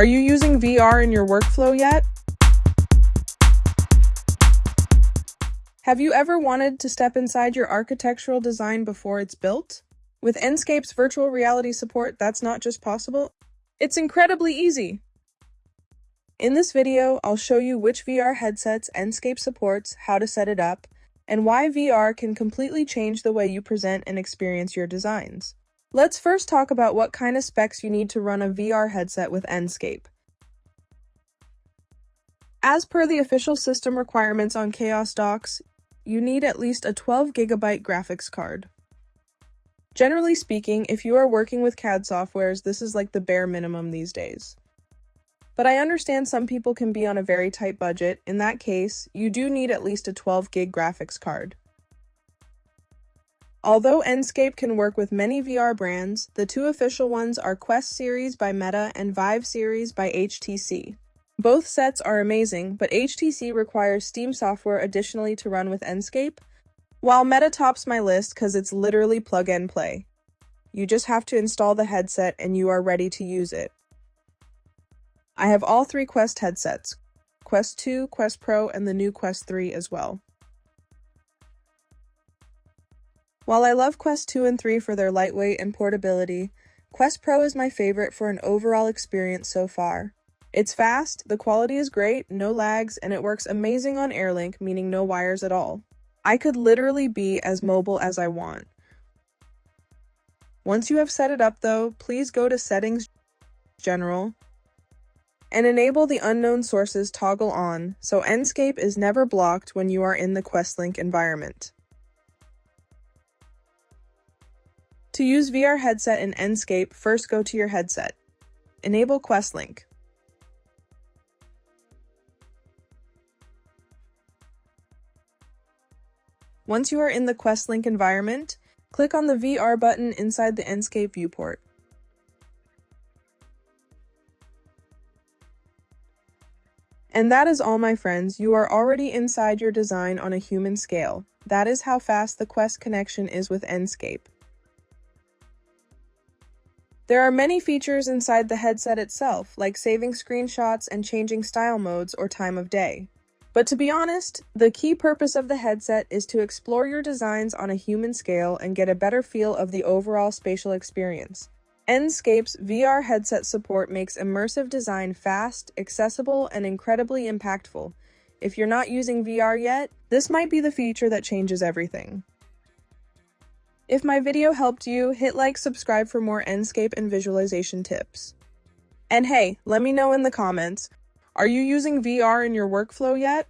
Are you using VR in your workflow yet? Have you ever wanted to step inside your architectural design before it's built? With Enscape's virtual reality support, that's not just possible, it's incredibly easy. In this video, I'll show you which VR headsets Enscape supports, how to set it up, and why VR can completely change the way you present and experience your designs. Let's first talk about what kind of specs you need to run a VR headset with Enscape. As per the official system requirements on Chaos Docs, you need at least a 12GB graphics card. Generally speaking, if you are working with CAD softwares, this is like the bare minimum these days. But I understand some people can be on a very tight budget. In that case, you do need at least a 12GB graphics card. Although Enscape can work with many VR brands, the two official ones are Quest Series by Meta and Vive Series by HTC. Both sets are amazing, but HTC requires Steam software additionally to run with Enscape, while Meta tops my list because it's literally plug and play. You just have to install the headset and you are ready to use it. I have all three Quest headsets, Quest 2, Quest Pro, and the new Quest 3 as well. While I love Quest 2 and 3 for their lightweight and portability, Quest Pro is my favorite for an overall experience so far. It's fast, the quality is great, no lags, and it works amazing on Airlink, meaning no wires at all. I could literally be as mobile as I want. Once you have set it up though, please go to Settings, General, and enable the unknown sources toggle on, so Enscape is never blocked when you are in the QuestLink environment. To use VR headset in Enscape, first go to your headset. Enable QuestLink. Once you are in the QuestLink environment, click on the VR button inside the Enscape viewport. And that is all, my friends. You are already inside your design on a human scale. That is how fast the Quest connection is with Enscape. There are many features inside the headset itself, like saving screenshots and changing style modes or time of day. But to be honest, the key purpose of the headset is to explore your designs on a human scale and get a better feel of the overall spatial experience. Enscape's VR headset support makes immersive design fast, accessible, and incredibly impactful. If you're not using VR yet, this might be the feature that changes everything. If my video helped you, hit like, subscribe for more Enscape and visualization tips. And hey, let me know in the comments, are you using VR in your workflow yet?